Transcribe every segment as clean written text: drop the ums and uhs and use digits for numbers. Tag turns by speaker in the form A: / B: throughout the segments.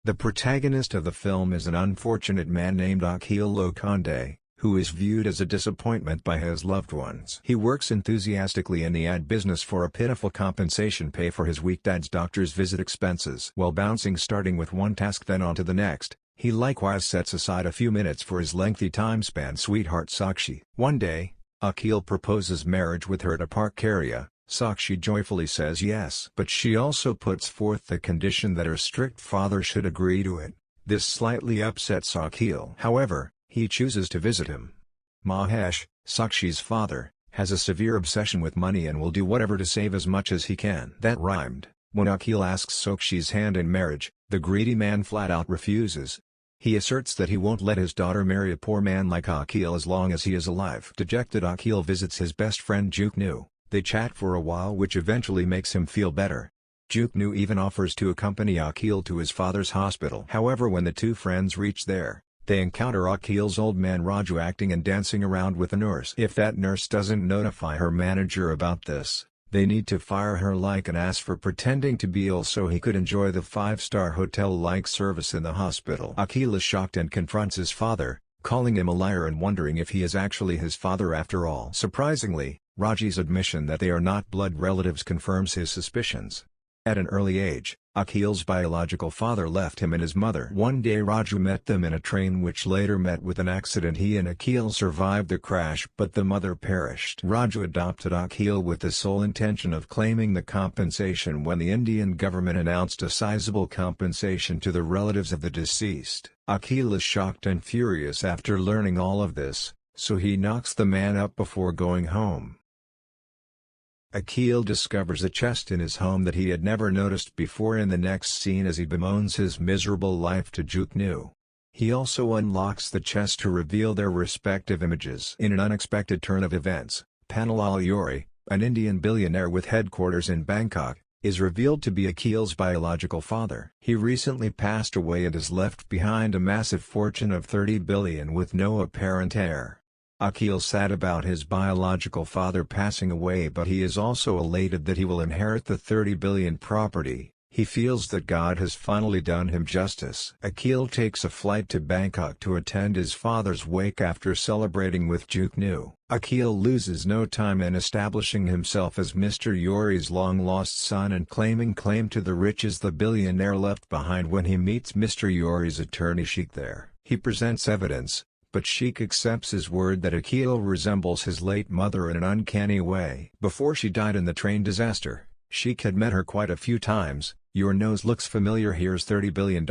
A: The protagonist of the film is an unfortunate man named Akhil Lokhande, who is viewed as a disappointment by his loved ones. He works enthusiastically in the ad business for a pitiful compensation pay for his weak dad's doctor's visit expenses. While bouncing starting with one task then on to the next, he likewise sets aside a few minutes for his lengthy time span sweetheart Sakshi. One day, Akhil proposes marriage with her at a park area. Sakshi joyfully says yes. But she also puts forth the condition that her strict father should agree to it. This slightly upsets Akhil. However, he chooses to visit him. Mahesh, Sakshi's father, has a severe obsession with money and will do whatever to save as much as he can. That rhymed. When Akhil asks Sakshi's hand in marriage, the greedy man flat out refuses. He asserts that he won't let his daughter marry a poor man like Akhil as long as he is alive. Dejected, Akhil visits his best friend Juknu. They chat for a while, which eventually makes him feel better. Juknu even offers to accompany Akhil to his father's hospital. However, when the two friends reach there, they encounter Akhil's old man Raju acting and dancing around with a nurse. If that nurse doesn't notify her manager about this, they need to fire her like an ass for pretending to be ill so he could enjoy the 5-star hotel-like service in the hospital. Akhil is shocked and confronts his father, calling him a liar and wondering if he is actually his father after all. Surprisingly, Raji's admission that they are not blood relatives confirms his suspicions. At an early age, Akhil's biological father left him and his mother. One day Raju met them in a train which later met with an accident. He and Akhil survived the crash but the mother perished. Raju adopted Akhil with the sole intention of claiming the compensation when the Indian government announced a sizable compensation to the relatives of the deceased. Akhil is shocked and furious after learning all of this, so he knocks the man up before going home. Akhil discovers a chest in his home that he had never noticed before in the next scene as he bemoans his miserable life to Juknu. He also unlocks the chest to reveal their respective images. In an unexpected turn of events, Panalal Yuri, an Indian billionaire with headquarters in Bangkok, is revealed to be Akhil's biological father. He recently passed away and has left behind a massive fortune of 30 billion with no apparent heir. Akhil sad about his biological father passing away, but he is also elated that he will inherit the 30 billion property. He feels that God has finally done him justice. Akhil takes a flight to Bangkok to attend his father's wake after celebrating with Juknu. Akhil loses no time in establishing himself as Mr. Yuri's long-lost son and claiming claim to the riches the billionaire left behind. When he meets Mr. Yuri's attorney Sheikh there, he presents evidence, but Sheikh accepts his word that Akhil resembles his late mother in an uncanny way. Before she died in the train disaster, Sheikh had met her quite a few times. "Your nose looks familiar, here's $30 billion.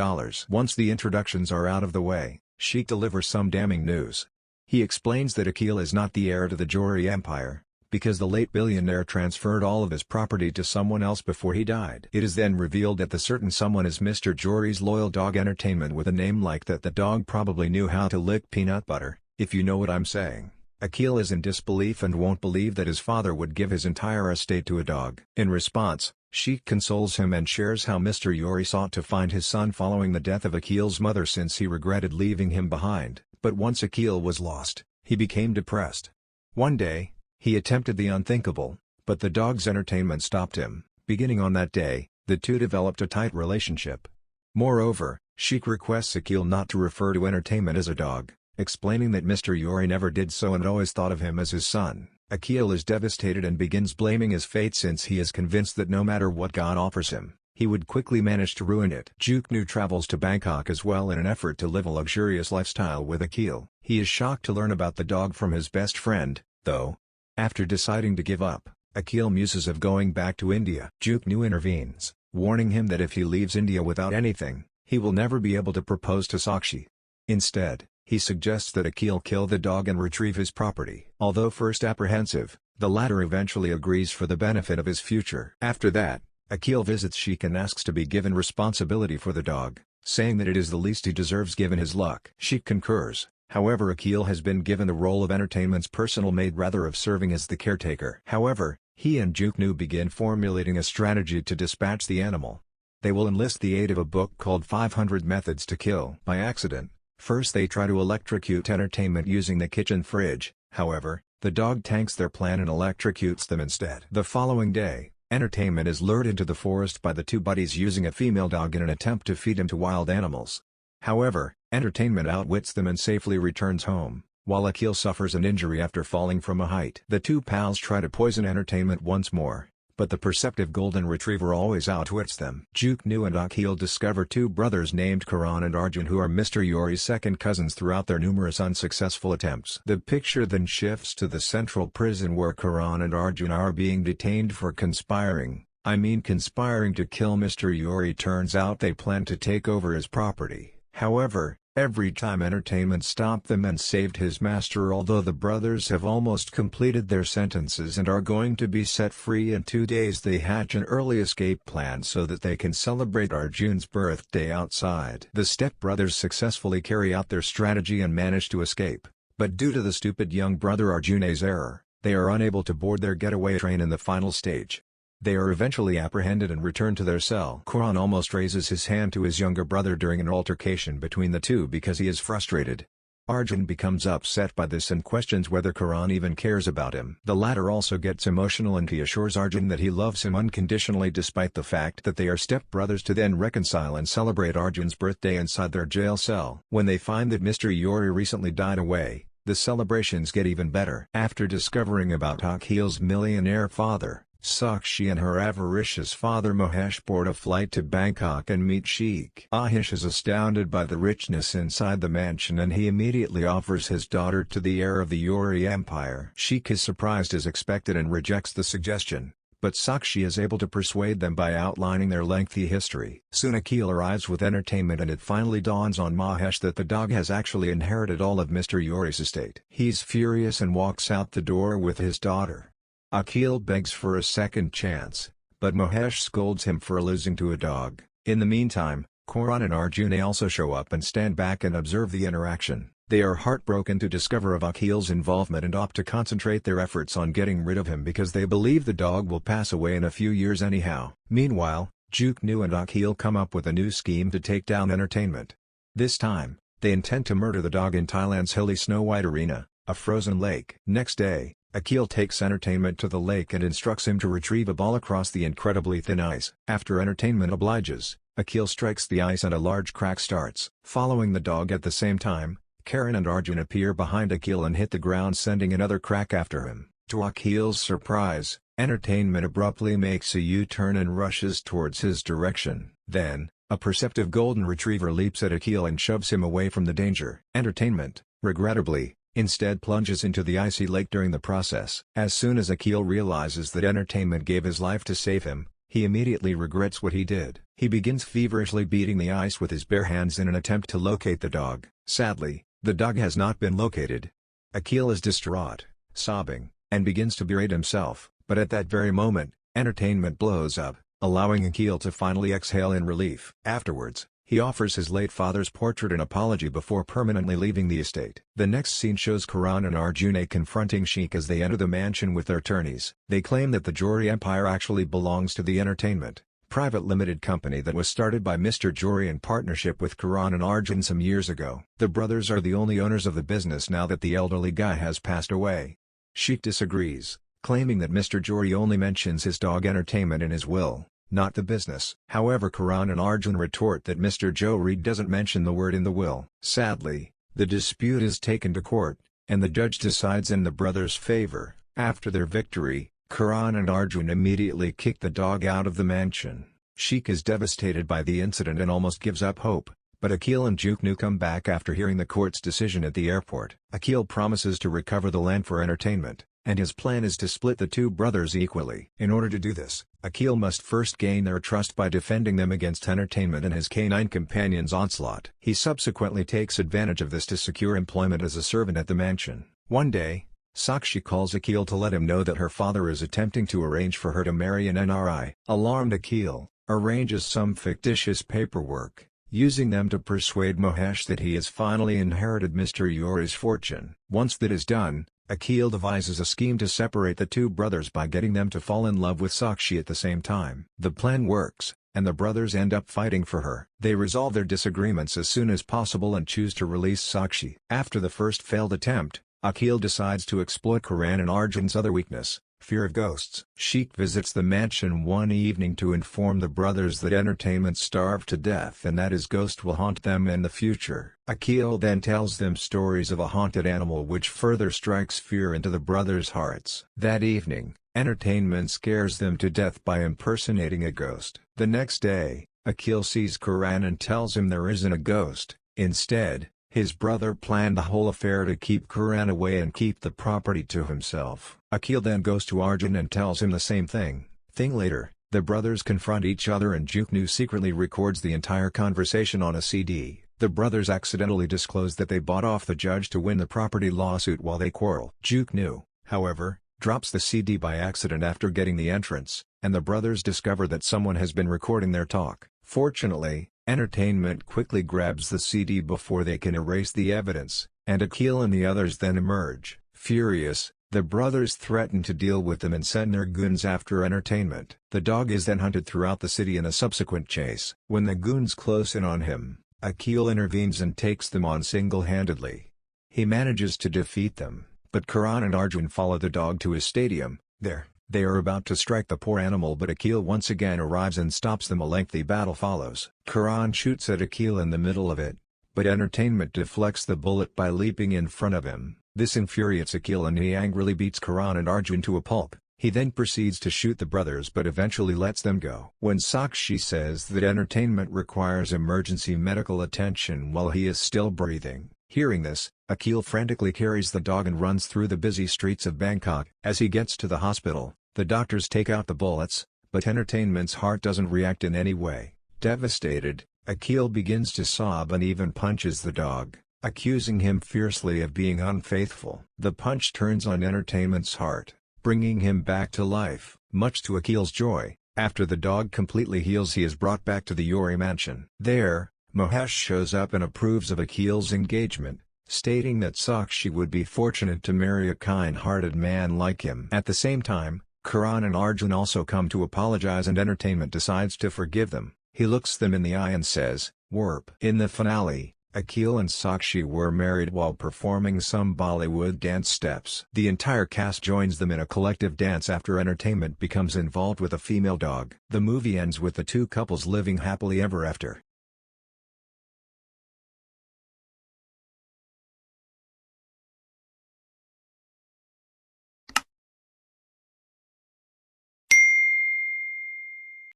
A: Once the introductions are out of the way, Sheikh delivers some damning news. He explains that Akhil is not the heir to the Johri empire, because the late billionaire transferred all of his property to someone else before he died. It is then revealed that the certain someone is Mr. Johri's loyal dog. Entertainment. With a name like that, the dog probably knew how to lick peanut butter, if you know what I'm saying. Akhil is in disbelief and won't believe that his father would give his entire estate to a dog. In response, Sheikh consoles him and shares how Mr. Yuri sought to find his son following the death of Akhil's mother since he regretted leaving him behind. But once Akhil was lost, he became depressed. One day, he attempted the unthinkable, but the dog's entertainment stopped him. Beginning on that day, the two developed a tight relationship. Moreover, Sheikh requests Akhil not to refer to entertainment as a dog, explaining that Mr. Yuri never did so and always thought of him as his son. Akhil is devastated and begins blaming his fate since he is convinced that no matter what God offers him, he would quickly manage to ruin it. Juknu travels to Bangkok as well in an effort to live a luxurious lifestyle with Akhil. He is shocked to learn about the dog from his best friend, though. After deciding to give up, Akhil muses of going back to India. Juknu intervenes, warning him that if he leaves India without anything, he will never be able to propose to Sakshi. Instead, he suggests that Akhil kill the dog and retrieve his property. Although first apprehensive, the latter eventually agrees for the benefit of his future. After that, Akhil visits Sheikh and asks to be given responsibility for the dog, saying that it is the least he deserves given his luck. Sheikh concurs. However, Akhil has been given the role of entertainment's personal maid rather of serving as the caretaker. However, he and Juknu begin formulating a strategy to dispatch the animal. They will enlist the aid of a book called 500 Methods to Kill. By accident, first they try to electrocute entertainment using the kitchen fridge. However, the dog tanks their plan and electrocutes them instead. The following day, Entertainment is lured into the forest by the two buddies using a female dog in an attempt to feed him to wild animals. However, Entertainment outwits them and safely returns home, while Akhil suffers an injury after falling from a height. The two pals try to poison Entertainment once more, but the perceptive golden retriever always outwits them. Juknu and Akhil discover two brothers named Karan and Arjun who are Mr. Yuri's second cousins throughout their numerous unsuccessful attempts. The picture then shifts to the central prison where Karan and Arjun are being detained for conspiring to kill Mr. Yuri. Turns out they plan to take over his property. However, every time Entertainment stopped them and saved his master. Although the brothers have almost completed their sentences and are going to be set free in 2 days, they hatch an early escape plan so that they can celebrate Arjun's birthday outside. The stepbrothers successfully carry out their strategy and manage to escape, but due to the stupid young brother Arjun's error, they are unable to board their getaway train in the final stage. They are eventually apprehended and returned to their cell. Karan almost raises his hand to his younger brother during an altercation between the two because he is frustrated. Arjun becomes upset by this and questions whether Karan even cares about him. The latter also gets emotional and he assures Arjun that he loves him unconditionally despite the fact that they are stepbrothers, to then reconcile and celebrate Arjun's birthday inside their jail cell. When they find that Mr. Yuri recently died away, the celebrations get even better. After discovering about Akhil's millionaire father, Sakshi and her avaricious father Mahesh board a flight to Bangkok and meet Sheikh. Ahish is astounded by the richness inside the mansion and he immediately offers his daughter to the heir of the Yuri Empire. Sheikh is surprised as expected and rejects the suggestion, but Sakshi is able to persuade them by outlining their lengthy history. Soon Akhil arrives with Entertainment and it finally dawns on Mahesh that the dog has actually inherited all of Mr. Yuri's estate. He's furious and walks out the door with his daughter. Akhil begs for a second chance, but Mahesh scolds him for losing to a dog. In the meantime, Karan and Arjun also show up and stand back and observe the interaction. They are heartbroken to discover of Akhil's involvement and opt to concentrate their efforts on getting rid of him because they believe the dog will pass away in a few years anyhow. Meanwhile, Juknu and Akhil come up with a new scheme to take down Entertainment. This time, they intend to murder the dog in Thailand's hilly Snow White Arena, a frozen lake. Next day, Akhil takes Entertainment to the lake and instructs him to retrieve a ball across the incredibly thin ice. After Entertainment obliges, Akhil strikes the ice and a large crack starts. Following the dog at the same time, Karan and Arjun appear behind Akhil and hit the ground, sending another crack after him. To Akhil's surprise, Entertainment abruptly makes a U-turn and rushes towards his direction. Then, a perceptive golden retriever leaps at Akhil and shoves him away from the danger. Entertainment, regrettably, instead plunges into the icy lake during the process. As soon as Akhil realizes that Entertainment gave his life to save him, he immediately regrets what he did. He begins feverishly beating the ice with his bare hands in an attempt to locate the dog. Sadly, the dog has not been located. Akhil is distraught, sobbing, and begins to berate himself, but at that very moment, Entertainment blows up, allowing Akhil to finally exhale in relief. Afterwards, he offers his late father's portrait an apology before permanently leaving the estate. The next scene shows Karan and Arjun confronting Sheikh as they enter the mansion with their attorneys. They claim that the Jori Empire actually belongs to the Entertainment, private limited company that was started by Mr. Jori in partnership with Karan and Arjun some years ago. The brothers are the only owners of the business now that the elderly guy has passed away. Sheikh disagrees, claiming that Mr. Jori only mentions his dog Entertainment in his will, not the business. However, Karan and Arjun retort that Mr. Jori doesn't mention the word in the will. Sadly, the dispute is taken to court, and the judge decides in the brothers' favor. After their victory, Karan and Arjun immediately kick the dog out of the mansion. Sheikh is devastated by the incident and almost gives up hope, but Akhil and Juknu come back after hearing the court's decision at the airport. Akhil promises to recover the land for Entertainment, and his plan is to split the two brothers equally. In order to do this, Akhil must first gain their trust by defending them against Entertainment and his canine companion's onslaught. He subsequently takes advantage of this to secure employment as a servant at the mansion. One day, Sakshi calls Akhil to let him know that her father is attempting to arrange for her to marry an NRI. Alarmed, Akhil arranges some fictitious paperwork, using them to persuade Mahesh that he has finally inherited Mr. Yuri's fortune. Once that is done, Akhil devises a scheme to separate the two brothers by getting them to fall in love with Sakshi at the same time. The plan works, and the brothers end up fighting for her. They resolve their disagreements as soon as possible and choose to release Sakshi. After the first failed attempt, Akhil decides to exploit Karan and Arjun's other weakness, Fear of ghosts. Sheik visits the mansion one evening to inform the brothers that Entertainment starved to death and that his ghost will haunt them in the future. Akhil then tells them stories of a haunted animal, which further strikes fear into the brothers' hearts. That evening, Entertainment scares them to death by impersonating a ghost. The next day, Akhil sees Karan and tells him there isn't a ghost. Instead, his brother planned the whole affair to keep Karan away and keep the property to himself. Akhil then goes to Arjun and tells him the same thing. Later, the brothers confront each other and Juknu secretly records the entire conversation on a CD. The brothers accidentally disclose that they bought off the judge to win the property lawsuit while they quarrel. Juknu, however, drops the CD by accident after getting the entrance, and the brothers discover that someone has been recording their talk. Fortunately, Entertainment quickly grabs the CD before they can erase the evidence, and Akhil and the others then emerge. Furious, the brothers threaten to deal with them and send their goons after Entertainment. The dog is then hunted throughout the city in a subsequent chase. When the goons close in on him, Akhil intervenes and takes them on single-handedly. He manages to defeat them, but Karan and Arjun follow the dog to his stadium. There, they are about to strike the poor animal, but Akhil once again arrives and stops them. A lengthy battle follows. Karan shoots at Akhil in the middle of it, but Entertainment deflects the bullet by leaping in front of him. This infuriates Akhil and he angrily beats Karan and Arjun to a pulp. He then proceeds to shoot the brothers but eventually lets them go. When Sakshi says that Entertainment requires emergency medical attention while he is still breathing, hearing this, Akhil frantically carries the dog and runs through the busy streets of Bangkok. As he gets to the hospital, the doctors take out the bullets, but Entertainment's heart doesn't react in any way. Devastated, Akhil begins to sob and even punches the dog, accusing him fiercely of being unfaithful. The punch turns on Entertainment's heart, bringing him back to life. Much to Akhil's joy, after the dog completely heals, he is brought back to the Yori mansion. There, Mahesh shows up and approves of Akhil's engagement, stating that Sakshi would be fortunate to marry a kind-hearted man like him. At the same time, Karan and Arjun also come to apologize and Entertainment decides to forgive them. He looks them in the eye and says, "Warp." In the finale, Akhil and Sakshi were married while performing some Bollywood dance steps. The entire cast joins them in a collective dance after Entertainment becomes involved with a female dog. The movie ends with the two couples living happily ever after.